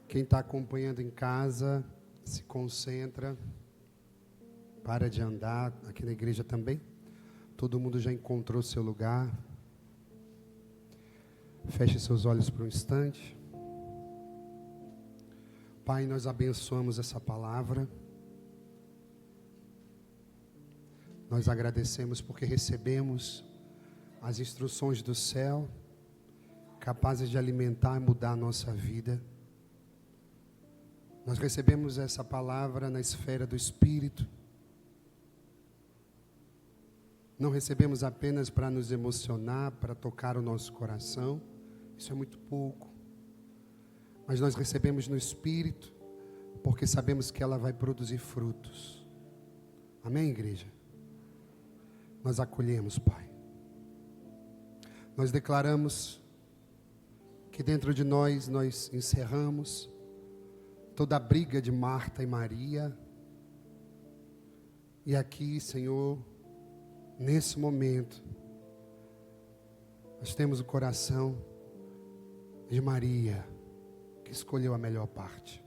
Quem está acompanhando em casa, se concentra, para de andar, aqui na igreja também. Todo mundo já encontrou seu lugar. Feche seus olhos por um instante. Pai, nós abençoamos essa palavra. Nós agradecemos porque recebemos as instruções do céu, capazes de alimentar e mudar a nossa vida. Nós recebemos essa palavra na esfera do Espírito. Não recebemos apenas para nos emocionar, para tocar o nosso coração. Isso é muito pouco. Mas nós recebemos no Espírito, porque sabemos que ela vai produzir frutos. Amém, igreja? Nós acolhemos, Pai. Nós declaramos que dentro de nós encerramos toda a briga de Marta e Maria. E aqui, Senhor, nesse momento, nós temos o coração de Maria, que escolheu a melhor parte.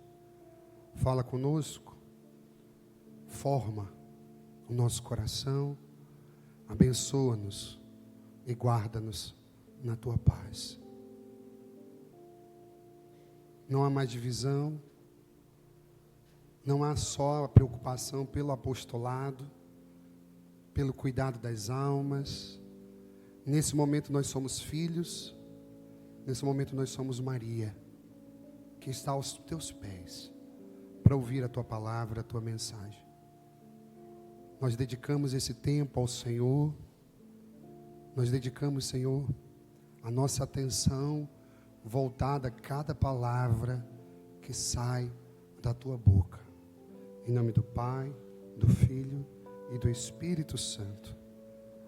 Fala conosco, forma o nosso coração, abençoa-nos e guarda-nos na Tua paz. Não há mais divisão, não há só a preocupação pelo apostolado, pelo cuidado das almas. Nesse momento nós somos filhos, nesse momento nós somos Maria, que está aos Teus pés, para ouvir a Tua palavra, a Tua mensagem. Nós dedicamos esse tempo ao Senhor, nós dedicamos, Senhor, a nossa atenção voltada a cada palavra que sai da Tua boca. Em nome do Pai, do Filho e do Espírito Santo.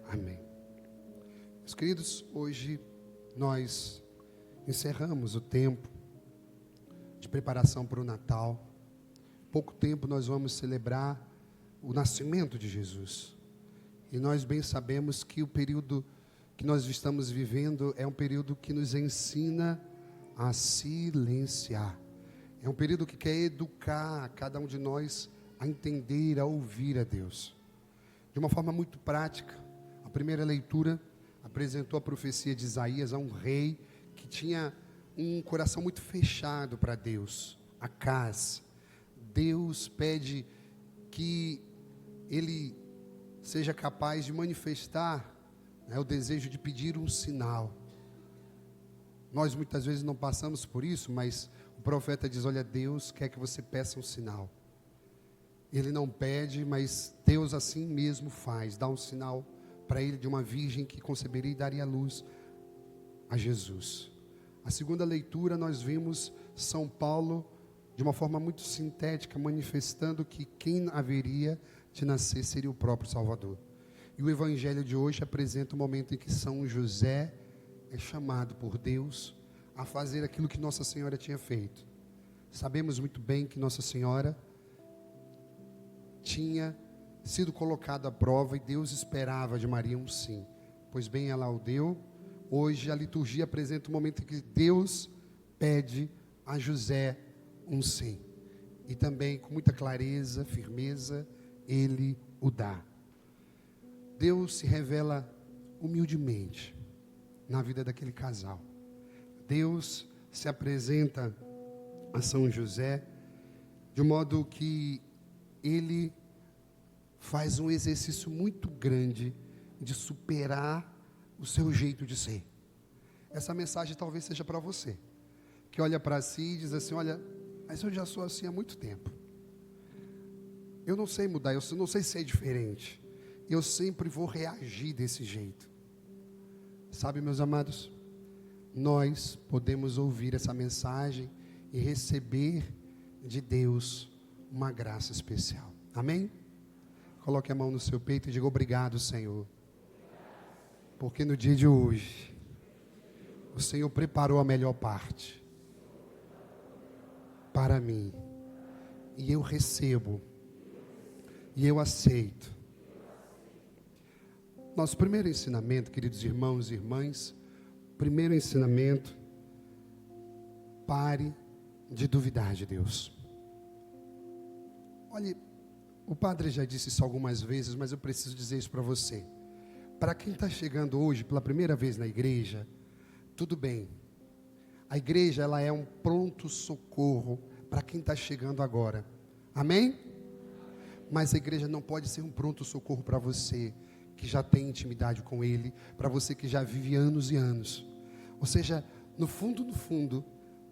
Amém. Meus queridos, hoje nós encerramos o tempo de preparação para o Natal. Pouco tempo nós vamos celebrar o nascimento de Jesus. E nós bem sabemos que o período que nós estamos vivendo é um período que nos ensina a silenciar. É um período que quer educar cada um de nós a entender, a ouvir a Deus. De uma forma muito prática, a primeira leitura apresentou a profecia de Isaías a um rei que tinha um coração muito fechado para Deus, Acaz. Deus pede que ele seja capaz de manifestar o desejo de pedir um sinal. Nós muitas vezes não passamos por isso, mas o profeta diz: olha, Deus quer que você peça um sinal. Ele não pede, mas Deus assim mesmo faz, dá um sinal para ele de uma virgem que conceberia e daria luz a Jesus. A segunda leitura nós vimos São Paulo de uma forma muito sintética, manifestando que quem haveria de nascer seria o próprio Salvador. E o Evangelho de hoje apresenta o momento em que São José é chamado por Deus a fazer aquilo que Nossa Senhora tinha feito. Sabemos muito bem que Nossa Senhora tinha sido colocada à prova e Deus esperava de Maria um sim. Pois bem, ela o deu. Hoje a liturgia apresenta o momento em que Deus pede a José um sim. E também com muita clareza, firmeza, Ele o dá. Deus se revela humildemente na vida daquele casal. Deus se apresenta a São José de modo que ele faz um exercício muito grande de superar o seu jeito de ser. Essa mensagem talvez seja para você, que olha para si e diz assim: olha, mas eu já sou assim há muito tempo. Eu não sei mudar, eu não sei ser diferente. Eu sempre vou reagir desse jeito. Sabe, meus amados, nós podemos ouvir essa mensagem e receber de Deus uma graça especial. Amém? Coloque a mão no seu peito e diga: obrigado, Senhor, porque no dia de hoje o Senhor preparou a melhor parte para mim, e eu recebo, e eu aceito. Nosso primeiro ensinamento, queridos irmãos e irmãs, primeiro ensinamento: pare de duvidar de Deus. Olhe, o padre já disse isso algumas vezes, mas eu preciso dizer isso para você. Para quem está chegando hoje pela primeira vez na igreja, tudo bem. A igreja, ela é um pronto socorro para quem está chegando agora. Amém? Mas a igreja não pode ser um pronto socorro para você que já tem intimidade com Ele, para você que já vive anos e anos. Ou seja, no fundo,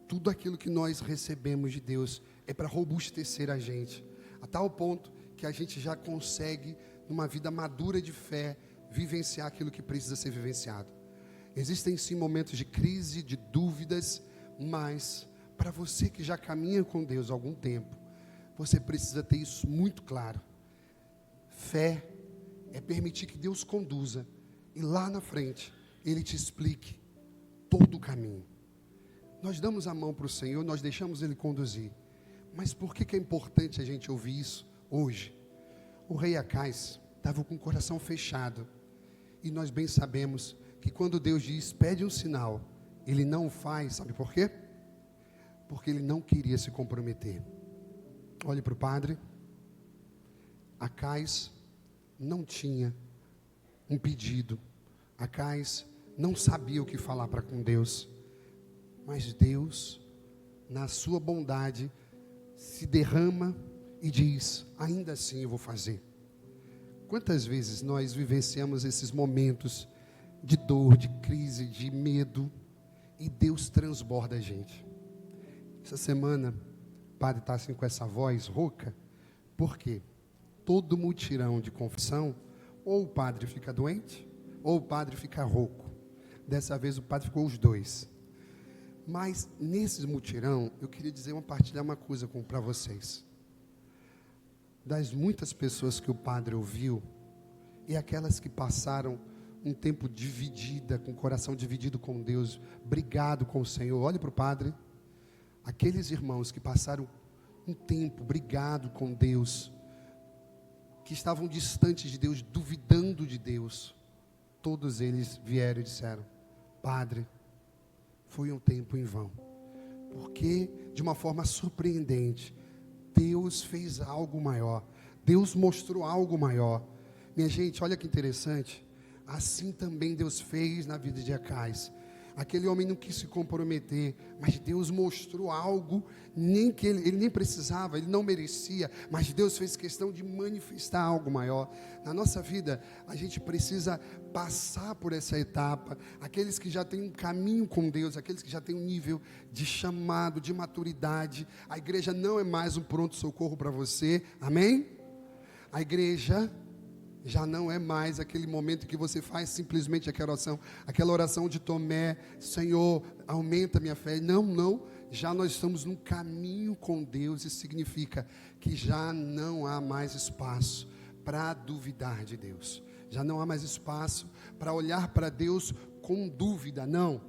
tudo aquilo que nós recebemos de Deus é para robustecer a gente, a tal ponto que a gente já consegue, numa vida madura de fé, vivenciar aquilo que precisa ser vivenciado. Existem sim momentos de crise, de dúvidas, mas para você que já caminha com Deus há algum tempo, você precisa ter isso muito claro. Fé é permitir que Deus conduza e lá na frente Ele te explique todo o caminho. Nós damos a mão para o Senhor, nós deixamos Ele conduzir. Mas por que é importante a gente ouvir isso hoje? O rei Acais estava com o coração fechado. E nós bem sabemos que quando Deus diz, pede um sinal, Ele não o faz, sabe por quê? Porque Ele não queria se comprometer. Olhe para o padre. Acais não tinha um pedido. Acais não sabia o que falar para com Deus. Mas Deus, na sua bondade, se derrama e diz, ainda assim eu vou fazer. Quantas vezes nós vivenciamos esses momentos de dor, de crise, de medo, e Deus transborda a gente. Essa semana, o padre está assim com essa voz rouca, por quê? Todo mutirão de confissão, ou o padre fica doente, ou o padre fica rouco. Dessa vez o padre ficou os dois. Mas nesse mutirão, eu queria partilhar uma coisa para vocês. Das muitas pessoas que o padre ouviu, e aquelas que passaram um tempo dividida, com o coração dividido com Deus, brigado com o Senhor, olhe para o padre. Aqueles irmãos que passaram um tempo brigado com Deus, que estavam distantes de Deus, duvidando de Deus, todos eles vieram e disseram, padre, foi um tempo em vão, porque de uma forma surpreendente, Deus fez algo maior, Deus mostrou algo maior. Minha gente, olha que interessante, assim também Deus fez na vida de Acais. Aquele homem não quis se comprometer, mas Deus mostrou algo, nem que ele nem precisava, ele não merecia, mas Deus fez questão de manifestar algo maior. Na nossa vida, a gente precisa passar por essa etapa. Aqueles que já têm um caminho com Deus, aqueles que já têm um nível de chamado, de maturidade, a igreja não é mais um pronto-socorro para você, amém? A igreja já não é mais aquele momento que você faz simplesmente aquela oração de Tomé, Senhor, aumenta minha fé. Não, já nós estamos num caminho com Deus, isso significa que já não há mais espaço para duvidar de Deus, já não há mais espaço para olhar para Deus com dúvida, não.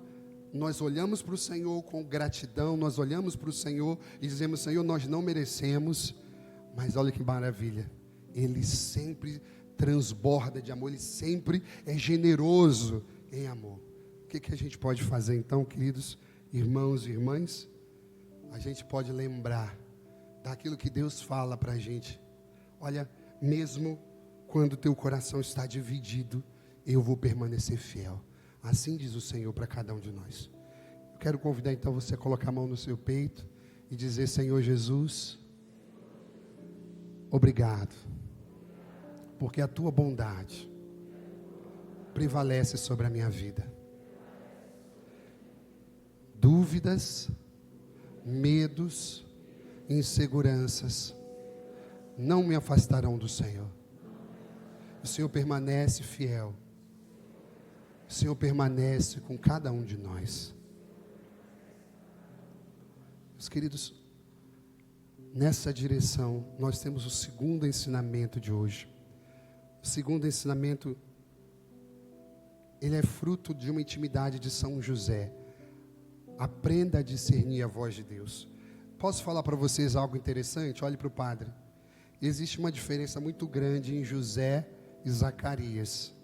Nós olhamos para o Senhor com gratidão, nós olhamos para o Senhor e dizemos, Senhor, nós não merecemos, mas olha que maravilha, Ele sempre transborda de amor, Ele sempre é generoso em amor. O que a gente pode fazer então, queridos irmãos e irmãs? A gente pode lembrar daquilo que Deus fala para a gente. Olha, mesmo quando teu coração está dividido, eu vou permanecer fiel. Assim diz o Senhor para cada um de nós. Eu quero convidar então você a colocar a mão no seu peito e dizer, Senhor Jesus, obrigado, porque a tua bondade prevalece sobre a minha vida. Dúvidas, medos, inseguranças não me afastarão do Senhor. O Senhor permanece fiel. O Senhor permanece com cada um de nós. Meus queridos, nessa direção nós temos o segundo ensinamento de hoje. O segundo ensinamento, ele é fruto de uma intimidade de São José. Aprenda a discernir a voz de Deus. Posso falar para vocês algo interessante? Olhe para o padre. Existe uma diferença muito grande em José e Zacarias.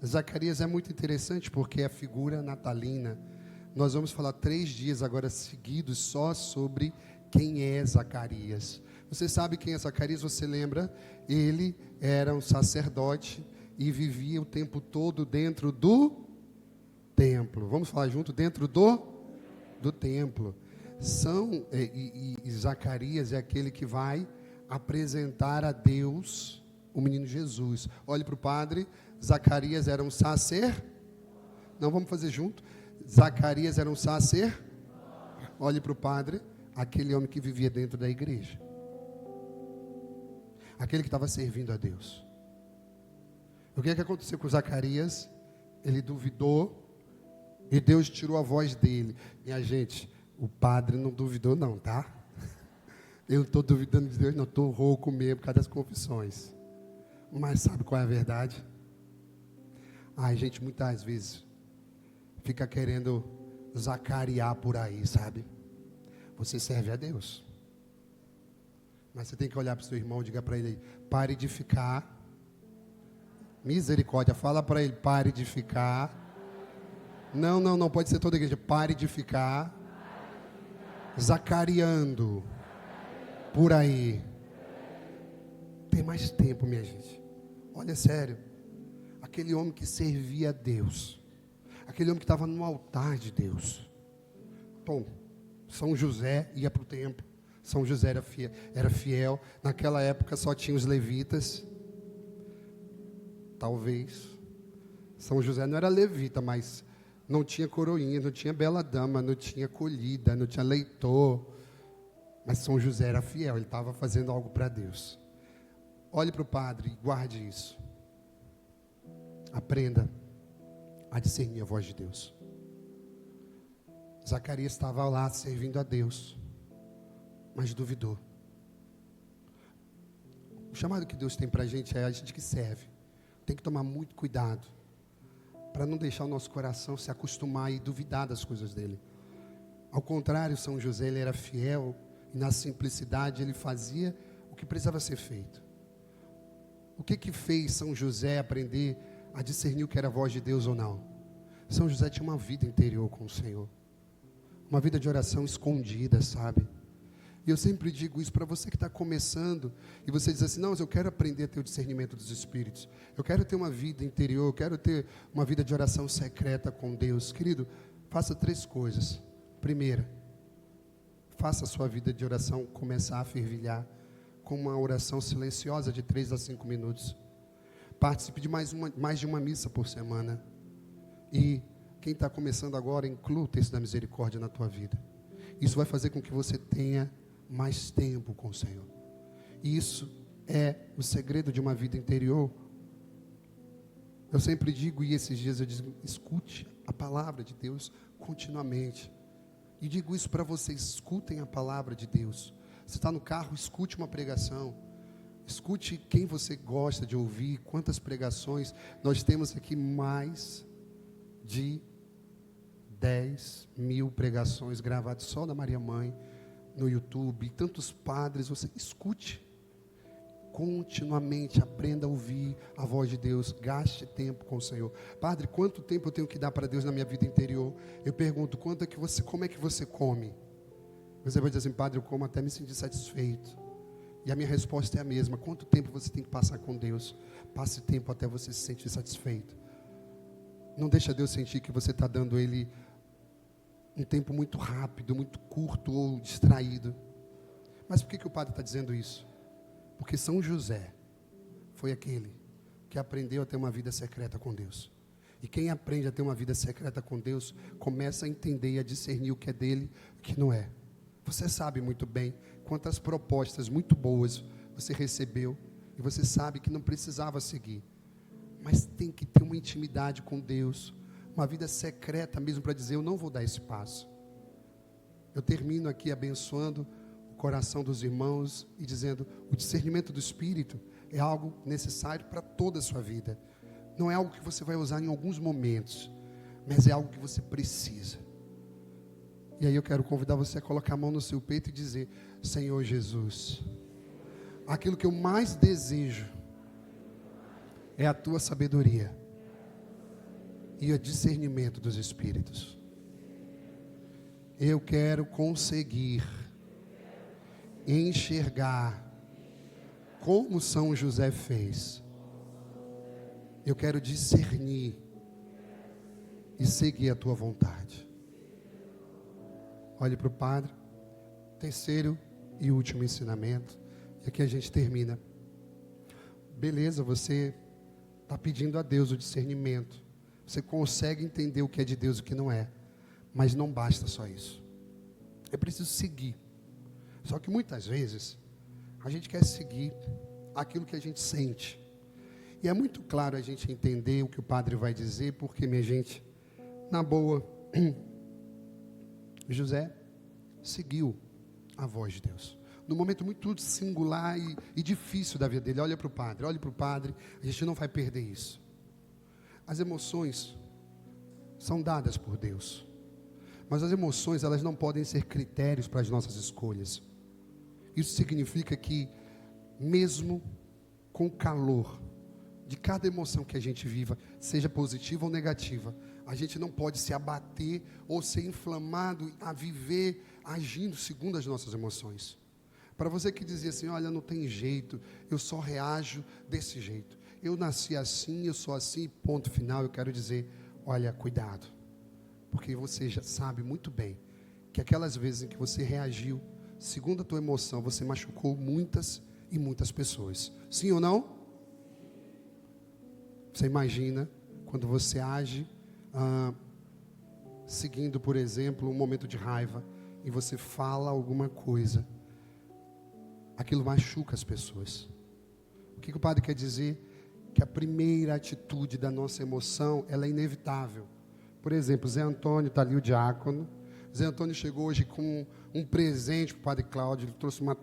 Zacarias é muito interessante porque é a figura natalina, Nós vamos falar 3 dias agora seguidos só sobre quem é Zacarias. Você sabe quem é Zacarias? Você lembra? Ele era um sacerdote e vivia o tempo todo dentro do templo. Vamos falar junto? Dentro do templo. Zacarias é aquele que vai apresentar a Deus o menino Jesus. Olhe para o padre. Zacarias era um sacerdote. Não, vamos fazer junto. Zacarias era um sacerdote. Olhe para o padre. Aquele homem que vivia dentro da igreja. Aquele que estava servindo a Deus. O que aconteceu com Zacarias? Ele duvidou e Deus tirou a voz dele. Minha gente, o padre não duvidou não, tá? Eu não estou duvidando de Deus, não, estou rouco mesmo por causa das confissões. Mas sabe qual é a verdade? A gente muitas vezes fica querendo zacariar por aí, sabe? Você serve a Deus. Mas você tem que olhar para o seu irmão e diga para ele aí, pare de ficar. Misericórdia, fala para ele, pare de ficar. Não, pode ser toda a igreja. Pare de ficar zacariando por aí. Tem mais tempo, minha gente. Olha, sério. Aquele homem que servia a Deus. Aquele homem que estava no altar de Deus. São José ia para o templo. São José era fiel. Naquela época só tinha os levitas. Talvez. São José não era levita, mas não tinha coroinha, não tinha bela dama, não tinha colhida, não tinha leitor. Mas São José era fiel, ele estava fazendo algo para Deus. Olhe para o padre e guarde isso. Aprenda a discernir a voz de Deus. Zacarias estava lá servindo a Deus, mas duvidou. O chamado que Deus tem para a gente é a gente que serve. Tem que tomar muito cuidado para não deixar o nosso coração se acostumar e duvidar das coisas dele. Ao contrário, São José, ele era fiel e na simplicidade ele fazia o que precisava ser feito. O que fez São José aprender a discernir o que era a voz de Deus ou não? São José tinha uma vida interior com o Senhor. Uma vida de oração escondida, sabe? E eu sempre digo isso para você que está começando, e você diz assim, não, mas eu quero aprender a ter o discernimento dos Espíritos, eu quero ter uma vida interior, eu quero ter uma vida de oração secreta com Deus. Querido, faça 3 coisas. Primeira, faça a sua vida de oração começar a fervilhar com uma oração silenciosa de 3 a 5 minutos. Participe de mais de uma missa por semana. E quem está começando agora, inclua o texto da misericórdia na tua vida. Isso vai fazer com que você tenha mais tempo com o Senhor. E isso é o segredo de uma vida interior. Eu sempre digo, e esses dias eu digo, escute a palavra de Deus continuamente. E digo isso para vocês, escutem a palavra de Deus. Você está no carro, escute uma pregação. Escute quem você gosta de ouvir, quantas pregações. Nós temos aqui mais de 10.000 pregações gravadas só da Maria Mãe no YouTube, tantos padres. Você escute continuamente, aprenda a ouvir a voz de Deus, gaste tempo com o Senhor. Padre, quanto tempo eu tenho que dar para Deus na minha vida interior? Eu pergunto, como é que você come? Você vai dizer assim, padre, eu como até me sentir satisfeito. E a minha resposta é a mesma, quanto tempo você tem que passar com Deus? Passe tempo até você se sentir satisfeito. Não deixa Deus sentir que você está dando Ele um tempo muito rápido, muito curto ou distraído. Mas por que o padre está dizendo isso? Porque São José foi aquele que aprendeu a ter uma vida secreta com Deus. E quem aprende a ter uma vida secreta com Deus, começa a entender e a discernir o que é dele e o que não é. Você sabe muito bem quantas propostas muito boas você recebeu e você sabe que não precisava seguir. Mas tem que ter uma intimidade com Deus, uma vida secreta mesmo para dizer, eu não vou dar esse passo. Eu termino aqui abençoando o coração dos irmãos e dizendo, o discernimento do Espírito é algo necessário para toda a sua vida. Não é algo que você vai usar em alguns momentos, mas é algo que você precisa. E aí eu quero convidar você a colocar a mão no seu peito e dizer, Senhor Jesus, aquilo que eu mais desejo é a tua sabedoria e o discernimento dos Espíritos. Eu quero conseguir enxergar como São José fez. Eu quero discernir e seguir a tua vontade. Olhe para o Padre. Terceiro e último ensinamento. E aqui a gente termina. Beleza, você está pedindo a Deus o discernimento. Você consegue entender o que é de Deus e o que não é. Mas não basta só isso. É preciso seguir. Só que muitas vezes a gente quer seguir aquilo que a gente sente. E é muito claro a gente entender o que o Padre vai dizer, porque, minha gente, na boa, José seguiu a voz de Deus. Num momento muito singular e difícil da vida dele. Olha para o Padre, a gente não vai perder isso. As emoções são dadas por Deus. Mas as emoções, elas não podem ser critérios para as nossas escolhas. Isso significa que, mesmo com o calor de cada emoção que a gente viva, seja positiva ou negativa, a gente não pode se abater ou ser inflamado a viver agindo segundo as nossas emoções. Para você que dizia assim, olha, não tem jeito, eu só reajo desse jeito. Eu nasci assim, eu sou assim, ponto final. Eu quero dizer, olha, cuidado. Porque você já sabe muito bem que aquelas vezes em que você reagiu segundo a tua emoção, você machucou muitas e muitas pessoas. Sim ou não? Você imagina quando você age seguindo, por exemplo, um momento de raiva e você fala alguma coisa, aquilo machuca as pessoas. O que o Padre quer dizer? Que a primeira atitude da nossa emoção, ela é inevitável. Por exemplo, Zé Antônio, está ali o diácono. Zé Antônio chegou hoje com um presente para o Padre Cláudio. Ele trouxe uma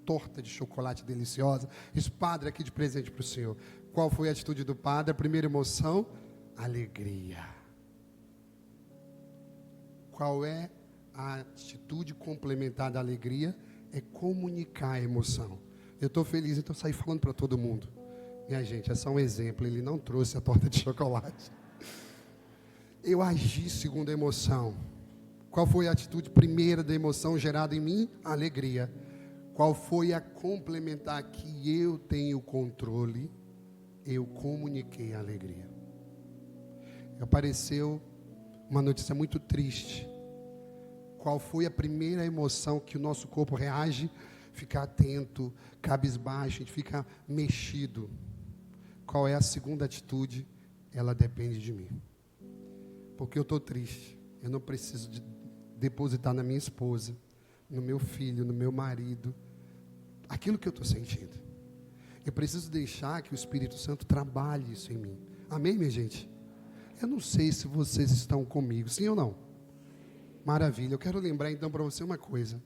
torta de chocolate deliciosa. Esse Padre aqui de presente para o senhor. Qual foi a atitude do Padre? A primeira emoção? Alegria. Qual é a atitude complementar da alegria? É comunicar a emoção. Eu estou feliz, então saí falando para todo mundo. Minha gente, é só um exemplo. Ele não trouxe a torta de chocolate. Eu agi segundo a emoção. Qual foi a atitude primeira da emoção gerada em mim? A alegria. Qual foi a complementar que eu tenho controle? Eu comuniquei a alegria. Apareceu uma notícia muito triste. Qual foi a primeira emoção que o nosso corpo reage? Ficar atento, cabisbaixo, a gente fica mexido. Qual é a segunda atitude? Ela depende de mim. Porque eu estou triste. Eu não preciso depositar na minha esposa, no meu filho, no meu marido, aquilo que eu estou sentindo. Eu preciso deixar que o Espírito Santo trabalhe isso em mim. Amém, minha gente? Eu não sei se vocês estão comigo, sim ou não? Maravilha. Eu quero lembrar então para você uma coisa.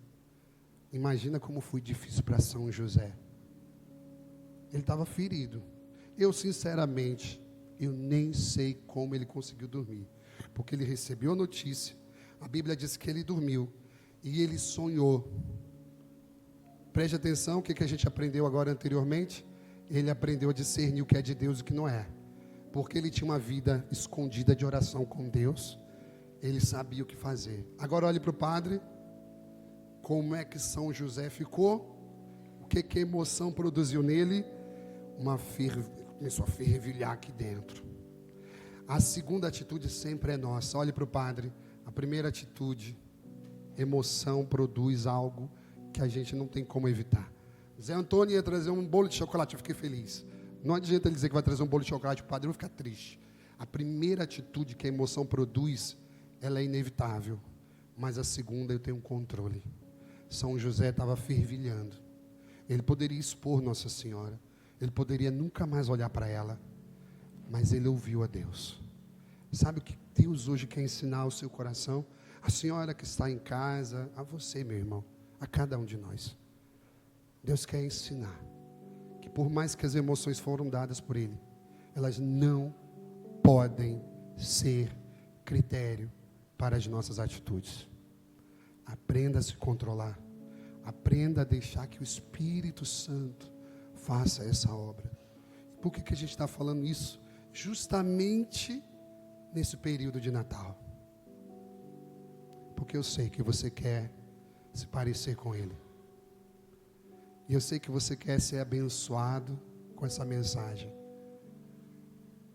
Imagina como foi difícil para São José. Ele estava ferido. Eu, sinceramente, eu nem sei como ele conseguiu dormir. Porque ele recebeu a notícia. A Bíblia diz que ele dormiu. E ele sonhou. Preste atenção, o que a gente aprendeu agora anteriormente? Ele aprendeu a discernir o que é de Deus e o que não é. Porque ele tinha uma vida escondida de oração com Deus. Ele sabia o que fazer. Agora olhe para o Padre. Como é que São José ficou? O que a emoção produziu nele? Começou a fervilhar aqui dentro. A segunda atitude sempre é nossa. Olhe para o Padre. A primeira atitude, emoção produz algo que a gente não tem como evitar. Zé Antônio ia trazer um bolo de chocolate, eu fiquei feliz. Não adianta ele dizer que vai trazer um bolo de chocolate para o Padre, eu vou ficar triste. A primeira atitude que a emoção produz, ela é inevitável. Mas a segunda eu tenho um controle. São José estava fervilhando. Ele poderia expor Nossa Senhora. Ele poderia nunca mais olhar para ela. Mas ele ouviu a Deus. Sabe o que Deus hoje quer ensinar ao seu coração? A senhora que está em casa, a você, meu irmão, a cada um de nós. Deus quer ensinar que por mais que as emoções foram dadas por Ele, elas não podem ser critério para as nossas atitudes. Aprenda a se controlar. Aprenda a deixar que o Espírito Santo faça essa obra. Por que a gente está falando isso? Justamente nesse período de Natal. porque eu sei que você quer se parecer com Ele. E eu sei que você quer ser abençoado com essa mensagem.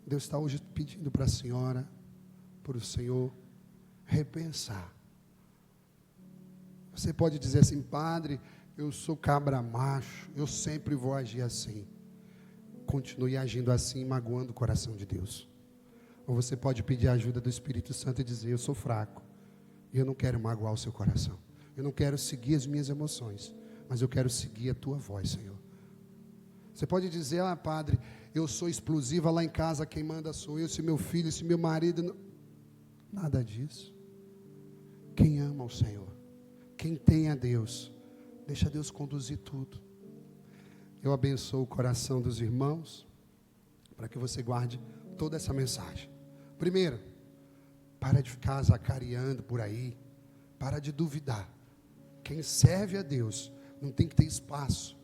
Deus está hoje pedindo para a senhora, para o Senhor, repensar. Você pode dizer assim: padre, eu sou cabra macho, eu sempre vou agir assim. Continue agindo assim, magoando o coração de Deus. Ou você pode pedir a ajuda do Espírito Santo e dizer: eu sou fraco, e eu não quero magoar o seu coração. Eu não quero seguir as minhas emoções, mas eu quero seguir a tua voz, Senhor. Você pode dizer: ah, padre, eu sou explosiva lá em casa, quem manda sou eu, se meu filho, se meu marido. Não... Nada disso. Quem ama o Senhor, quem tem a Deus, deixa Deus conduzir tudo. Eu abençoo o coração dos irmãos, para que você guarde toda essa mensagem. Primeiro, para de ficar zacariando por aí, para de duvidar. Quem serve a Deus não tem que ter espaço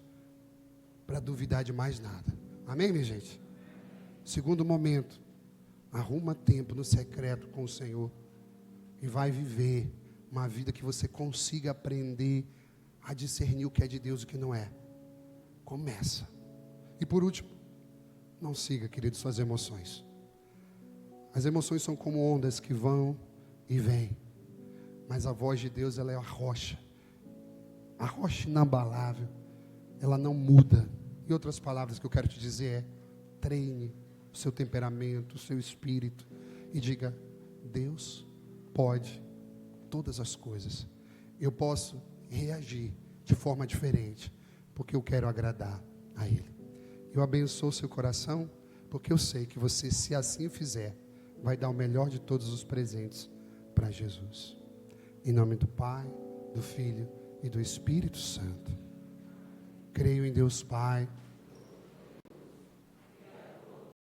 para duvidar de mais nada. Amém, minha gente? Segundo momento, arruma tempo no secreto com o Senhor e vai viver uma vida que você consiga aprender a discernir o que é de Deus e o que não é. Começa. E por último, não siga, querido, suas emoções. As emoções são como ondas que vão e vêm. Mas a voz de Deus, ela é a rocha inabalável. Ela não muda. E outras palavras que eu quero te dizer é: treine o seu temperamento, o seu espírito. E diga: Deus pode todas as coisas. Eu posso reagir de forma diferente, porque eu quero agradar a Ele. Eu abençoo o seu coração, porque eu sei que você, se assim fizer, vai dar o melhor de todos os presentes para Jesus. Em nome do Pai, do Filho e do Espírito Santo. Creio em Deus Pai,